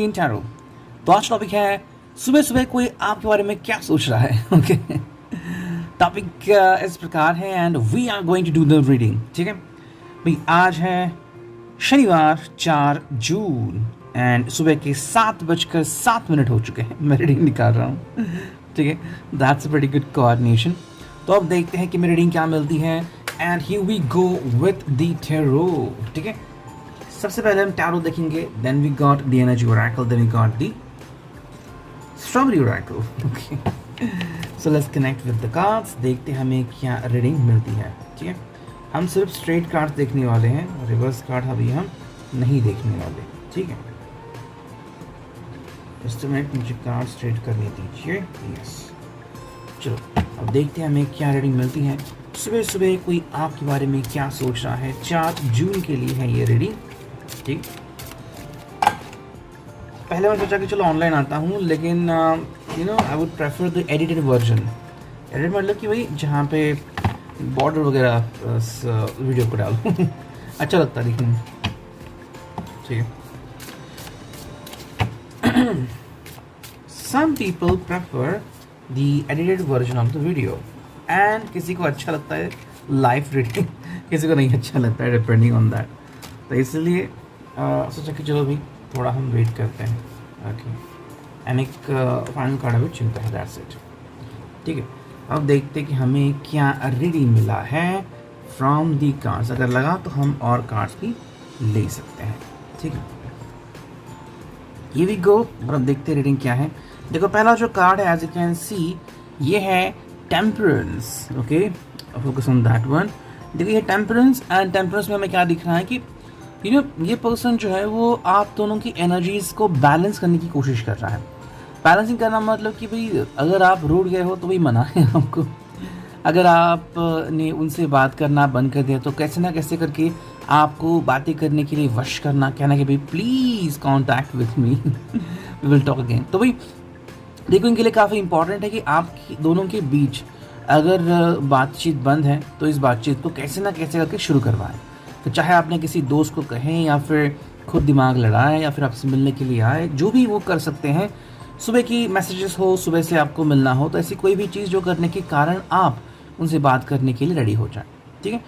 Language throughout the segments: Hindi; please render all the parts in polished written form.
इन टैरो। तो आज टॉपिक है सुबह सुबह कोई आपके बारे में क्या सोच रहा है। ओके, टॉपिक इस प्रकार है and we are going to do the reading. ठीक है भाई, आज है शनिवार 4 जून एंड सुबह के 7:07 हो चुके हैं। मैं रीडिंग निकाल रहा हूँ। ठीक है, that's a pretty good coordination. तो अब देखते हैं कि मेरी रीडिंग क्या मिलती है and here we go with the tarot. ठीक है, सबसे पहले हम टैरो देखेंगे, then we got the energy oracle, then we got the strawberry oracle. Okay, so let's connect with the cards, देखते हैं हमें क्या रीडिंग मिलती है। ठीक है, हम सिर्फ स्ट्रेट कार्ड्स देखने वाले हैं, रिवर्स कार्ड अभी हम नहीं देखने वाले। ठीक है, जस्ट मिनट, मुझे कार्ड स्ट्रेट करने दीजिए। यस, चलो अब देखते हैं हमें क्या रीडिंग मिलती है। सुबह सुबह कोई आपके बारे में क्या सोच रहा है, 4 जून के लिए है ये रीडिंग। ठीक, पहले मैं सोचा कि चलो ऑनलाइन आता हूँ, लेकिन you know I would prefer the edited version. Edit मतलब कि भाई जहाँ पे बॉर्डर वगैरह वीडियो को डालूँ अच्छा लगता है दिखने में। ठीक है, some people prefer the edited version of the video and किसी को अच्छा लगता है लाइव रीडिंग, किसी को नहीं अच्छा लगता है, डिपेंडिंग ऑन दैट। तो इसलिए सोचा कि चलो भाई थोड़ा हम वेट करते हैं। ओके, एंड एक फाइनल कार्ड अभी चुनता है, दैट्स इट। ठीक है, अब देखते हैं कि हमें क्या रीडिंग मिला है फ्रॉम दी कार्ड्स। अगर लगा तो हम और कार्ड्स भी ले सकते हैं। ठीक है, ये वी गो। और अब देखते हैं रीडिंग क्या है। देखो, पहला जो कार्ड है एज यू कैन सी, ये है temperance. Okay, focus on that one. देखो ये टेम्परेंस, एंड टेम्परेंस में हमें क्या दिख रहा है कि यू नो ये पर्सन जो है वो आप दोनों की एनर्जीज को बैलेंस करने की कोशिश कर रहा है। बैलेंसिंग करना मतलब कि भाई अगर आप रूठ गए हो तो भाई मना है आपको। अगर आपने उनसे बात करना बंद कर दिया तो कैसे ना कैसे करके आपको बातें करने के लिए वश करना, कहना कि भाई please contact with me, we will talk again. तो भाई देखो, इनके लिए काफ़ी इंपॉर्टेंट है कि आप दोनों के बीच अगर बातचीत बंद है तो इस बातचीत को कैसे ना कैसे करके शुरू करवाएं। तो चाहे आपने किसी दोस्त को कहें या फिर खुद दिमाग लड़ाएं या फिर आपसे मिलने के लिए आए, जो भी वो कर सकते हैं। सुबह की मैसेजेस हो, सुबह से आपको मिलना हो, तो ऐसी कोई भी चीज़ जो करने के कारण आप उनसे बात करने के लिए रेडी हो जाए। ठीक है,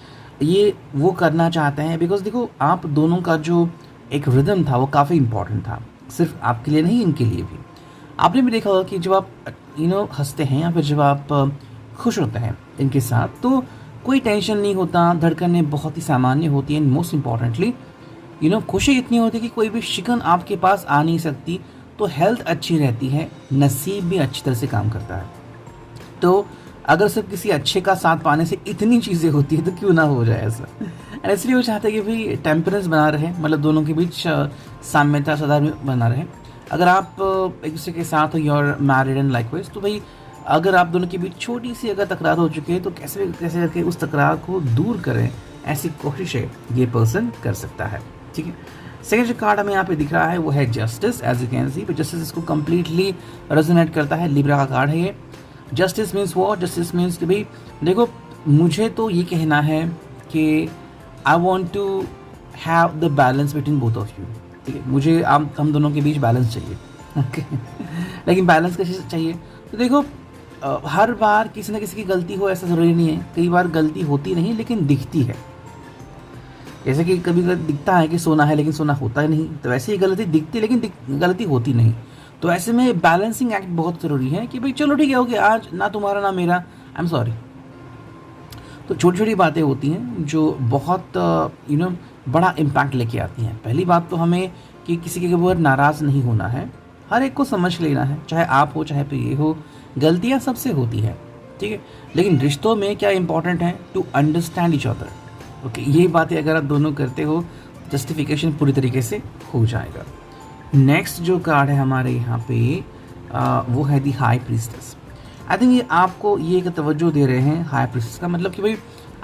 ये वो करना चाहते हैं बिकॉज देखो आप दोनों का जो एक रिदम था वो काफ़ी इंपॉर्टेंट था, सिर्फ आपके लिए नहीं इनके लिए भी। आपने भी देखा होगा कि जब आप हंसते हैं या फिर जब आप खुश होते हैं इनके साथ, तो कोई टेंशन नहीं होता, धड़कनें बहुत ही सामान्य होती हैं। मोस्ट इम्पॉर्टेंटली खुशी इतनी होती है कि कोई भी शिकन आपके पास आ नहीं सकती। तो हेल्थ अच्छी रहती है, नसीब भी अच्छी तरह से काम करता है। तो अगर सिर्फ किसी अच्छे का साथ पाने से इतनी चीज़ें होती है तो क्यों ना हो जाए ऐसा। एंड इसलिए वो चाहते हैं कि भाई टेम्परेंस बना रहे, मतलब दोनों के बीच साम्यता सदा बना रहे। अगर आप एक दूसरे के साथ हो, योर मैरिड एंड लाइकवाइज, तो भाई अगर आप दोनों के बीच छोटी सी अगर तकरार हो चुकी है तो कैसे कैसे करके उस तकरार को दूर करें, ऐसी कोशिशें ये पर्सन कर सकता है। ठीक है, सेकेंड जो कार्ड हमें यहाँ पे दिख रहा है वो है justice. As you can see, justice इसको कम्प्लीटली रेजोनेट करता है। लिब्रा का कार्ड है ये। Justice means what? Justice means कि भाई देखो, मुझे तो ये कहना है कि I want to have the balance between both of you. ठीक है, मुझे हम दोनों के बीच बैलेंस चाहिए। ओके, लेकिन बैलेंस कैसे चाहिए? तो देखो हर बार किसी न किसी की गलती हो ऐसा ज़रूरी नहीं है। कई बार गलती होती नहीं लेकिन दिखती है। जैसे कि कभी दिखता है कि सोना है लेकिन सोना होता ही नहीं, तो वैसे ही गलती दिखती लेकिन गलती होती नहीं। तो ऐसे में बैलेंसिंग एक्ट बहुत ज़रूरी है कि भाई चलो ठीक है, ओके, आज ना तुम्हारा ना मेरा, आई एम सॉरी। तो छोटी छोटी बातें होती हैं जो बहुत बड़ा इम्पैक्ट लेके आती हैं। पहली बात तो हमें कि किसी के ऊपर नाराज़ नहीं होना है, हर एक को समझ लेना है, चाहे आप हो चाहे फिर ये हो। गलतियाँ सबसे होती है, ठीक है, लेकिन रिश्तों में क्या इंपॉर्टेंट है? To understand each other. Okay, ये बातें अगर आप दोनों करते हो, जस्टिफिकेशन पूरी तरीके से हो जाएगा। नेक्स्ट जो कार्ड है हमारे यहाँ पे वो है दी हाई प्रीस्टेस। आई थिंक ये आपको ये एक तवज्जो दे रहे हैं। हाई प्रीस्टेस का मतलब कि भाई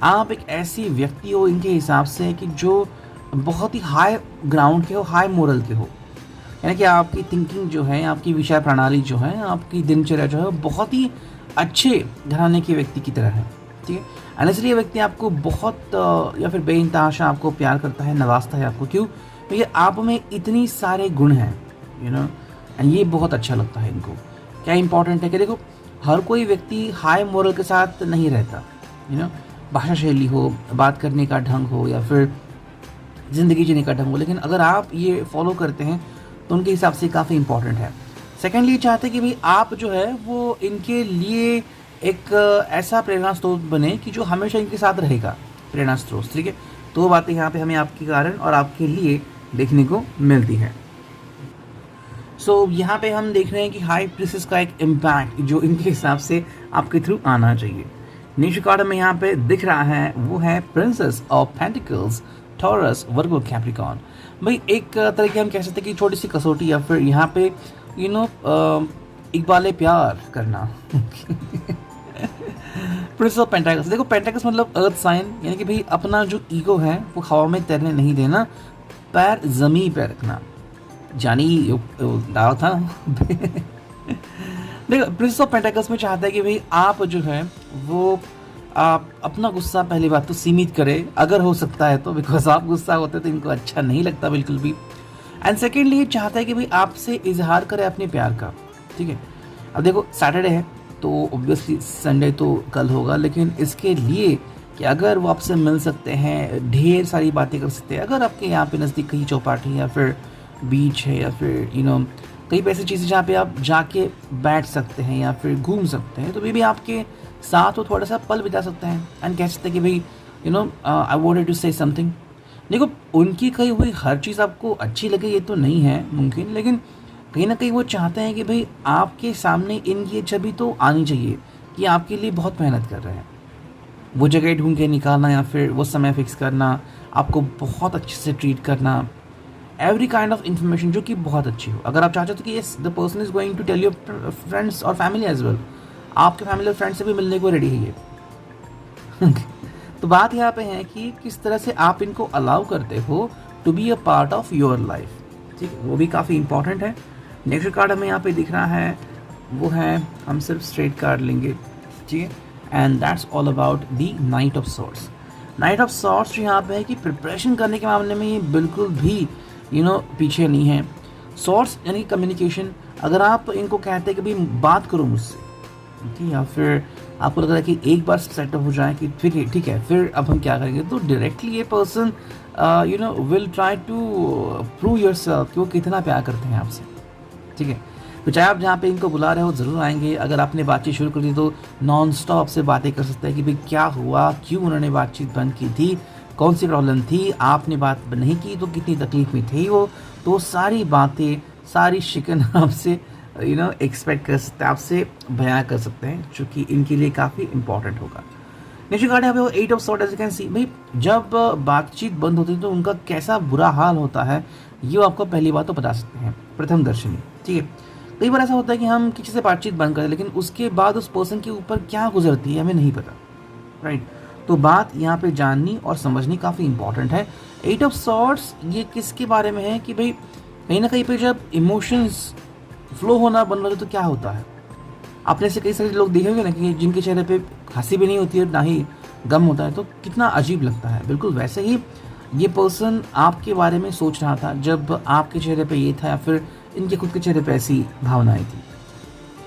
आप एक ऐसी व्यक्ति हो इनके हिसाब से कि जो बहुत ही हाई ग्राउंड के हो, हाई मोरल के हो, यानी कि आपकी थिंकिंग जो है, आपकी विचार प्रणाली जो है, आपकी दिनचर्या जो है वो बहुत ही अच्छे घराने के व्यक्ति की तरह है। ठीक है, एंड इसलिए व्यक्ति आपको बहुत या फिर बेइंतहाशा आपको प्यार करता है, नवाजता है आपको। क्यों? क्योंकि आप में इतनी सारे गुण हैं, एंड ये बहुत अच्छा लगता है इनको। क्या इंपॉर्टेंट है कि देखो, हर कोई व्यक्ति हाई मोरल के साथ नहीं रहता, भाषा शैली हो, बात करने का ढंग हो, या फिर ज़िंदगी जीने का ढंग हो, लेकिन अगर आप ये फॉलो करते हैं तो उनके हिसाब से काफ़ी इंपॉर्टेंट है। सेकेंडली चाहते हैं कि भाई आप जो है वो इनके लिए एक ऐसा प्रेरणा स्रोत बने कि जो हमेशा इनके साथ रहेगा, प्रेरणा स्रोत, ठीक है। तो वो बातें यहाँ पे हमें आपके कारण और आपके लिए देखने को मिलती है। सो यहाँ पे हम देख रहे हैं कि हाई प्रिंसेस का एक इम्पैक्ट जो इनके हिसाब से आपके थ्रू आना चाहिए। नेक्स्ट कार्ड में यहाँ पे दिख रहा है वो है princess of pentacles, taurus, Virgo, Capricorn. भाई एक तरह की हम कह सकते हैं कि छोटी सी कसौटी, या फिर यहाँ पे इकबाले प्यार करना। प्रिंसेस ऑफ पेंटाकल्स, देखो पेंटाकल्स मतलब अर्थ साइन, यानी कि भाई अपना जो ईगो है वो हवा में तैरने नहीं देना, पैर जमीन पे रखना, जानी दाव था। देखो प्रिंसेस ऑफ पेंटाकल्स में चाहता है कि भाई आप जो है वो आप अपना गुस्सा पहली बात तो सीमित करें अगर हो सकता है तो, बिकॉज आप गुस्सा होते तो इनको अच्छा नहीं लगता बिल्कुल भी। एंड सेकेंडली ये चाहता है कि भाई आपसे इजहार करे अपने प्यार का, ठीक है। अब देखो सैटरडे है तो ऑब्वियसली संडे तो कल होगा, लेकिन इसके लिए कि अगर वो आपसे मिल सकते हैं, ढेर सारी बातें कर सकते हैं, अगर आपके यहाँ पे नज़दीक कहीं चौपाटी या फिर बीच है, या फिर कई ऐसी चीज़ें जहाँ पे आप जाके बैठ सकते हैं या फिर घूम सकते हैं, तो वे भी आपके साथ वो थोड़ा सा पल बिता सकते हैं एंड कह सकते हैं कि भाई I wanted to say something. देखो उनकी कही हुई हर चीज़ आपको अच्छी लगे ये तो नहीं है मुमकिन, लेकिन कहीं ना कहीं वो चाहते हैं कि भाई आपके सामने इनकी छवि तो आनी चाहिए कि आपके लिए बहुत मेहनत कर रहे हैं। वो जगह ढूंढ के निकालना या फिर वो समय फिक्स करना, आपको बहुत अच्छे से ट्रीट करना, एवरी काइंड ऑफ इन्फॉर्मेशन जो कि बहुत अच्छी हो। अगर आप चाहते हो तो कि yes the person is going to tell your friends और फैमिली एज वेल, आपके फैमिली और फ्रेंड्स से भी मिलने को रेडी है ये। तो बात यहाँ पे है कि किस तरह से आप इनको अलाउ करते हो to be a part of your life, ठीक है, वो भी काफ़ी इंपॉर्टेंट है। नेक्स्ट कार्ड हमें यहाँ पे दिख रहा है वो है, हम सिर्फ स्ट्रेट कार्ड लेंगे, ठीक है, and that's all about the night of swords. Night of swords यहाँ पे है कि प्रिपरेशन करने के मामले में ये बिल्कुल भी पीछे नहीं है। सॉर्ड्स यानी कम्युनिकेशन, अगर आप इनको कहते हैं कि भाई बात करो मुझसे, ठीक है, या फिर आपको लग रहा है कि एक बार सेटअप हो जाए कि फिर ठीक है फिर अब हम क्या करेंगे, तो डायरेक्टली ये person will try to prove yourself कि वो कितना प्यार करते हैं आपसे, ठीक है। तो चाहे आप जहाँ पे इनको बुला रहे हो ज़रूर आएंगे। अगर आपने बातचीत शुरू कर दी तो नॉन स्टॉप से बातें कर सकते हैं कि भाई क्या हुआ, क्यों उन्होंने बातचीत बंद की थी, कौन सी प्रॉब्लम थी, आपने बात नहीं की तो कितनी तकलीफ में थी वो, तो सारी बातें, सारी शिकन आपसे एक्सपेक्ट कर सकते हैं, आपसे बयां कर सकते हैं, जो कि इनके लिए काफ़ी इंपॉर्टेंट होगा। नेक्स्ट कार्ड है वो 8 of sword. As you can see, भाई जब बातचीत बंद होती है तो उनका कैसा बुरा हाल होता है ये आपको पहली बात तो बता सकते हैं, प्रथम दर्शनी, ठीक है। कई बार ऐसा होता है कि हम किसी से बातचीत बंद करें, लेकिन उसके बाद उस पर्सन के ऊपर क्या गुजरती है हमें नहीं पता, राइट। तो बात यहाँ पे जाननी और समझनी काफ़ी इंपॉर्टेंट है। 8 ऑफ सॉर्ड्स ये किसके बारे में है कि भाई कहीं ना कहीं पे जब इमोशंस फ्लो होना बंद हो तो क्या होता है। आपने से कई सारे लोग देखे होंगे ना कि जिनके चेहरे पे हंसी भी नहीं होती है ना ही गम होता है, तो कितना अजीब लगता है। बिल्कुल वैसे ही ये पर्सन आपके बारे में सोच रहा था जब आपके चेहरे पे ये था, या फिर इनके खुद के चेहरे पे ऐसी भावनाएं थी।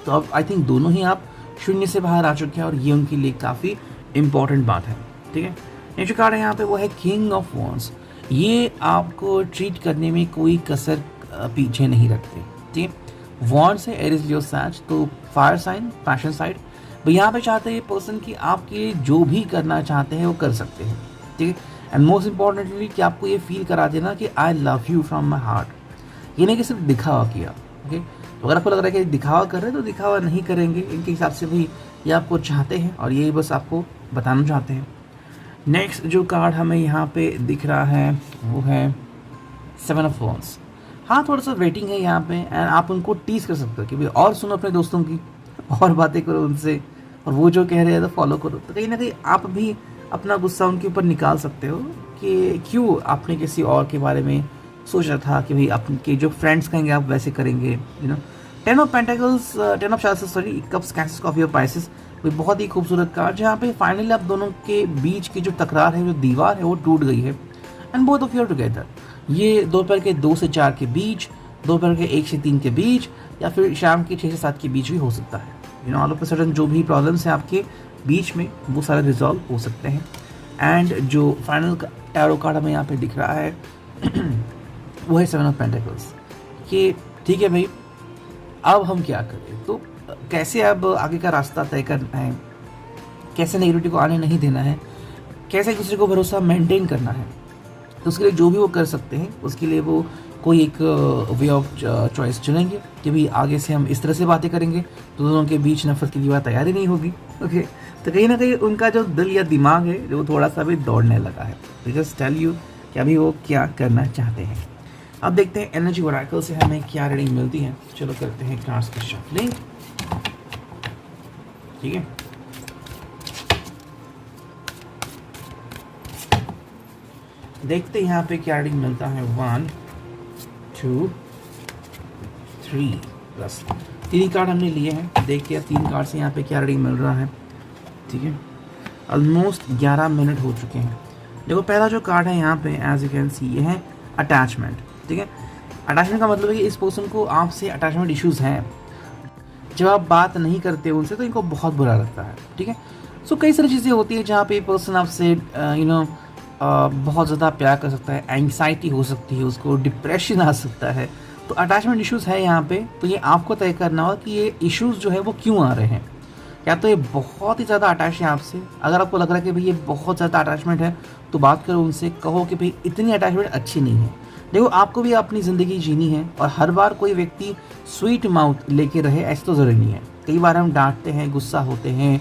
तो अब आई थिंक दोनों ही आप शून्य से बाहर आ चुके हैं और ये उनके लिए काफ़ी इंपॉर्टेंट बात है, ठीक है। नेक्स्ट कार्ड है यहाँ पे वो है किंग ऑफ वॉन्ड्स। ये आपको ट्रीट करने में कोई कसर पीछे नहीं रखते, ठीक है। वॉन्ड्स है एरिस लियो सैज, तो फायर साइन, पैशन साइड। तो यहाँ पे चाहते हैं पर्सन कि आपके जो भी करना चाहते हैं वो कर सकते हैं, ठीक है। एंड मोस्ट इम्पॉर्टेंटली कि आपको ये फील करा देना कि I love you from my heart, ये नहीं कि सिर्फ दिखावा किया, ओके। तो अगर आपको लग रहा है कि दिखावा कर रहे हैं तो दिखावा नहीं करेंगे, इनके हिसाब से भी ये आपको चाहते हैं और ये बस आपको बताना चाहते हैं। नेक्स्ट जो कार्ड हमें यहाँ पे दिख रहा है वो है 7 ऑफ वॉन्ड्स। हाँ थोड़ा सा वेटिंग है यहाँ पे, एंड आप उनको टीज कर सकते हो कि भाई और सुनो अपने दोस्तों की, और बातें करो उनसे, और वो जो कह रहे हैं तो फॉलो करो। तो कहीं ना कहीं आप भी अपना गुस्सा उनके ऊपर निकाल सकते हो कि क्यों आपने किसी और के बारे में सोचा था कि भाई आपके जो फ्रेंड्स कहेंगे आप वैसे करेंगे, 10 ऑफ पेंटाकल्स, 10 ऑफ शायद सॉरी कप्स, कैंसर, कॉफी और पाइसेस, कोई बहुत ही खूबसूरत कार्ड जहाँ पे फाइनली आप दोनों के बीच की जो तकरार है, जो दीवार है वो टूट गई है, and both of you are together. ये दोपहर के 2 से 4 के बीच दोपहर के 1 से 3 के बीच, या फिर शाम के 6 से 7 के बीच भी हो सकता है। ऑल ऑफ अ सडन जो भी प्रॉब्लम्स हैं आपके बीच में वो सारे रिजॉल्व हो सकते हैं। एंड जो फाइनल टैरो कार्ड हमें यहाँ पे दिख रहा है वो है 7 ऑफ पेंटिकल्स। कि ठीक है भाई, अब हम क्या करें, तो कैसे अब आगे का रास्ता तय करना है, कैसे नेगेटिविटी को आने नहीं देना है, कैसे एक दूसरे को भरोसा मेंटेन करना है। तो उसके लिए जो भी वो कर सकते हैं, उसके लिए वो कोई एक वे ऑफ चॉइस चुनेंगे कि भाई आगे से हम इस तरह से बातें करेंगे तो दोनों के बीच नफरत की दीवार तैयार ही नहीं होगी। ओके, तो कहीं ना कहीं उनका जो दिल या दिमाग है जो थोड़ा सा भी दौड़ने लगा है। तो जस्ट टेल यू कि अभी वो क्या करना चाहते हैं। अब देखते हैं एनर्जी ओरेकल से हमें क्या रीडिंग मिलती है। चलो करते हैं कार्ड्स की शफलिंग। ठीक है, देखते हैं यहाँ पे क्या रीडिंग मिलता है। 1 2 3 प्लस 3 कार्ड हमने लिए हैं। देखते हैं 3 कार्ड से यहाँ पे क्या रीडिंग मिल रहा है। ठीक है, ऑलमोस्ट 11 मिनट हो चुके हैं। देखो पहला जो कार्ड है यहाँ पे एज यू कैन सी ये है अटैचमेंट। ठीक है, अटैचमेंट का मतलब है कि इस पर्सन को आपसे अटैचमेंट इश्यूज हैं। जब आप बात नहीं करते उनसे तो इनको बहुत बुरा लगता है। ठीक है, सो कई सारी चीज़ें होती हैं जहाँ पे पर्सन आपसे बहुत ज़्यादा प्यार कर सकता है, एंग्जाइटी हो सकती है, उसको डिप्रेशन आ सकता है। तो अटैचमेंट इश्यूज़ है यहाँ पे। तो ये आपको तय करना होगा कि ये इश्यूज़ जो है वो क्यों आ रहे हैं। या तो ये बहुत ही ज़्यादा अटैच है आपसे। अगर आपको लग रहा है कि भाई ये बहुत ज़्यादा अटैचमेंट है तो बात करो उनसे, कहो कि भाई इतनी अटैचमेंट अच्छी नहीं है। देखो आपको भी अपनी ज़िंदगी जीनी है और हर बार कोई व्यक्ति स्वीट माउथ लेके रहे ऐसा तो ज़रूरी नहीं है। कई बार हम डांटते हैं, गुस्सा होते हैं,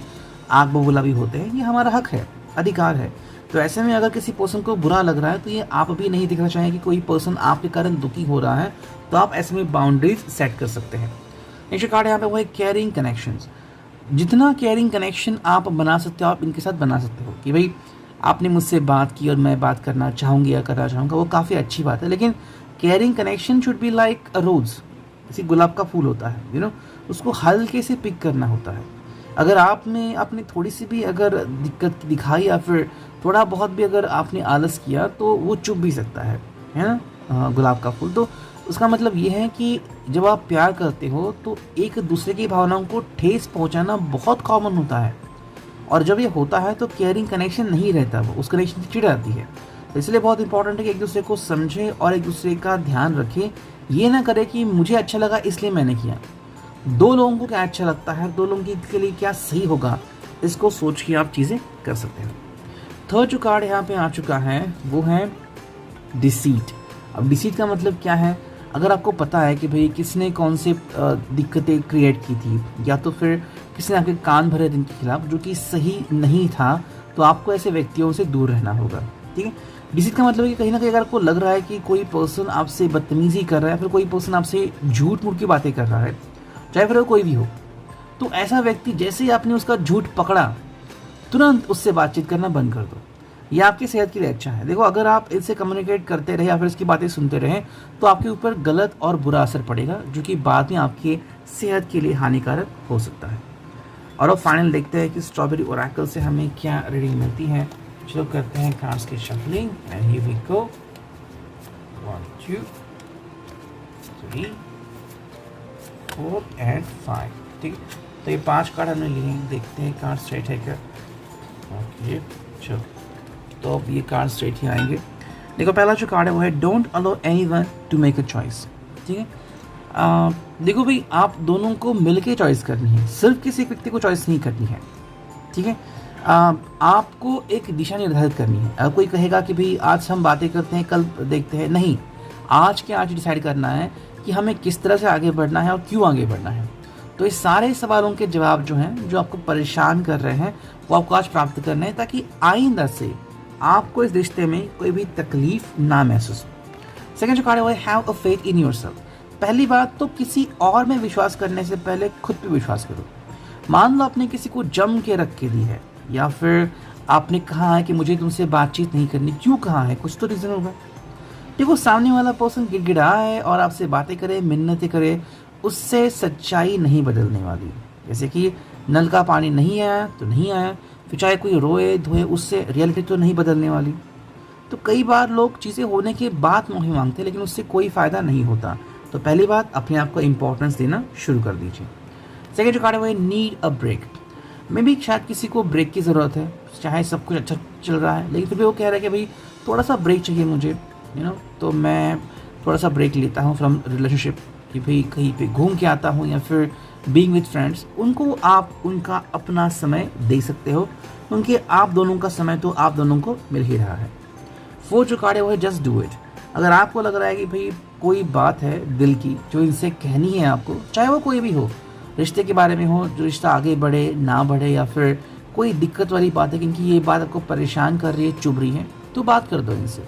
आग बबूला भी होते हैं, ये हमारा हक है, अधिकार है। तो ऐसे में अगर किसी पर्सन को बुरा लग रहा है तो ये आप भी नहीं दिखना चाहेंगे कि कोई पर्सन आपके कारण दुखी हो रहा है। तो आप ऐसे में बाउंड्रीज सेट कर सकते हैं। नेक्स्ट कार्ड यहाँ पे वो है केयरिंग कनेक्शंस। जितना केयरिंग कनेक्शन आप बना सकते हो आप इनके साथ बना सकते हो। कि भाई आपने मुझसे बात की और मैं बात करना चाहूँगी या करना चाहूँगा, वो काफ़ी अच्छी बात है। लेकिन caring connection should be like a rose. जैसे गुलाब का फूल होता है, उसको हल्के से पिक करना होता है। अगर आपने थोड़ी सी भी अगर दिक्कत दिखाई या फिर थोड़ा बहुत भी अगर आपने आलस किया तो वो चुप भी सकता है ना, गुलाब का फूल। तो उसका मतलब ये है कि जब आप प्यार करते हो तो एक दूसरे की भावनाओं को ठेस पहुंचाना बहुत कॉमन होता है। और जब ये होता है तो केयरिंग कनेक्शन नहीं रहता, वो उस कनेक्शन से चिढ़ आती है। तो इसलिए बहुत इंपॉर्टेंट है कि एक दूसरे को समझे और एक दूसरे का ध्यान रखे। ये ना करे कि मुझे अच्छा लगा इसलिए मैंने किया। दो लोगों को क्या अच्छा लगता है, दो लोगों के लिए क्या सही होगा, इसको सोच के आप चीज़ें कर सकते हैं। थर्ड जो कार्ड यहाँ पे आ चुका है वो है डिसीट। अब डिसीट का मतलब क्या है, अगर आपको पता है कि भाई किसने कौन से दिक्कतें क्रिएट की थी या तो फिर किसने आपके कान भरे दिन के खिलाफ जो कि सही नहीं था, तो आपको ऐसे व्यक्तियों से दूर रहना होगा। ठीक है, डिसीट का मतलब है कि कहीं ना कहीं अगर आपको लग रहा है कि कोई पर्सन आपसे बदतमीजी कर रहा है, फिर कोई पर्सन आपसे झूठ मूठ की बातें कर रहा है, चाहे फिर वो कोई भी हो, तो ऐसा व्यक्ति जैसे ही आपने उसका झूठ पकड़ा तुरंत उससे बातचीत करना बंद कर दो। ये आपकी सेहत के लिए अच्छा है। देखो अगर आप इससे कम्युनिकेट करते रहे या फिर इसकी बातें सुनते रहें तो आपके ऊपर गलत और बुरा असर पड़ेगा जो कि बाद में आपकी सेहत के लिए हानिकारक हो सकता है। और अब फाइनल देखते हैं कि स्ट्रॉबेरी ओरेकल से हमें क्या रीडिंग मिलती है। चलो करते हैं कार्ड्स की shuffling and here we go. 1 2 3 4 and 5। ठीक है, तो ये 5 कार्ड हमने लिए हैं। देखते हैं कार्ड स्ट्रेट है क्या। ओके चलो, तो अब ये कार्ड स्ट्रेट ही आएंगे। देखो पहला जो कार्ड है वो है don't allow anyone to make a choice. ठीक है, देखो भाई आप दोनों को मिलके चॉइस करनी है, सिर्फ किसी एक व्यक्ति को चॉइस नहीं करनी है। ठीक है, आपको एक दिशा निर्धारित करनी है। अगर कोई कहेगा कि भाई आज हम बातें करते हैं कल देखते हैं, नहीं, आज के आज डिसाइड करना है कि हमें किस तरह से आगे बढ़ना है और क्यों आगे बढ़ना है। तो इस सारे सवालों के जवाब जो हैं जो आपको परेशान कर रहे हैं वो आपको आज प्राप्त करना है, ताकि आइंदा से आपको इस रिश्ते में कोई भी तकलीफ ना महसूस हो। सेकंड जो कार्ड है वो है have a faith in yourself. पहली बात तो किसी और में विश्वास करने से पहले खुद पे विश्वास करो। मान लो आपने किसी को जम के रख के दी है या फिर आपने कहा है कि मुझे तुमसे बातचीत नहीं करनी, क्यों कहा है, कुछ तो रीज़न होगा। देखो सामने वाला पर्सन गिड़गिड़ाए और आपसे बातें करे, मिन्नतें करे, उससे सच्चाई नहीं बदलने वाली। जैसे कि नल का पानी नहीं आया तो नहीं आया, फिर चाहे कोई रोए धोए, उससे रियलिटी तो नहीं बदलने वाली। तो कई बार लोग चीज़ें होने के बाद माफ़ी मांगते हैं लेकिन उससे कोई फ़ायदा नहीं होता। तो पहली बात, अपने आप को इम्पोर्टेंस देना शुरू कर दीजिए। सेकेंड जो कार्ड है वो है नीड अ ब्रेक। मे भी शायद किसी को ब्रेक की ज़रूरत है, चाहे सब कुछ अच्छा चल रहा है लेकिन फिर भी वो कह रहा है कि भाई थोड़ा सा ब्रेक चाहिए मुझे, तो मैं थोड़ा सा ब्रेक लेता हूँ फ्रॉम रिलेशनशिप, कि भाई कहीं पे घूम के आता हूँ या फिर बीइंग विद फ्रेंड्स। उनको आप उनका अपना समय दे सकते हो, क्योंकि आप दोनों का समय तो आप दोनों को मिल ही रहा है। फोर्थ जो कार्ड है वो है जस्ट डू इट। अगर आपको लग रहा है कि भाई कोई बात है दिल की जो इनसे कहनी है आपको, चाहे वो कोई भी हो, रिश्ते के बारे में हो, जो रिश्ता आगे बढ़े ना बढ़े, या फिर कोई दिक्कत वाली बात है क्योंकि ये बात आपको परेशान कर रही है, चुभ रही है, तो बात कर दो इनसे,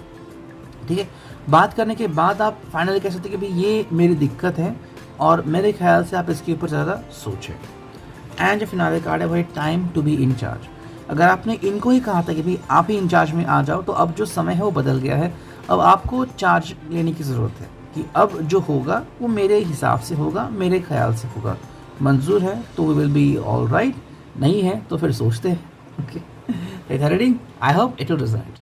ठीक है। बात करने के बाद आप फाइनली कह सकते हैं कि भाई ये मेरी दिक्कत है और मेरे ख्याल से आप इसके ऊपर ज़्यादा सोचें। एंड जो फिनाले कार्ड है वो है time to be in charge. अगर आपने इनको ही कहा था कि भाई आप ही इंचार्ज में आ जाओ, तो अब जो समय है वो बदल गया है। अब आपको चार्ज लेने की ज़रूरत है कि अब जो होगा वो मेरे हिसाब से होगा, मेरे ख्याल से होगा। मंजूर है तो we will be all right, नहीं है तो फिर सोचते हैं। Okay, reading I hope it will result.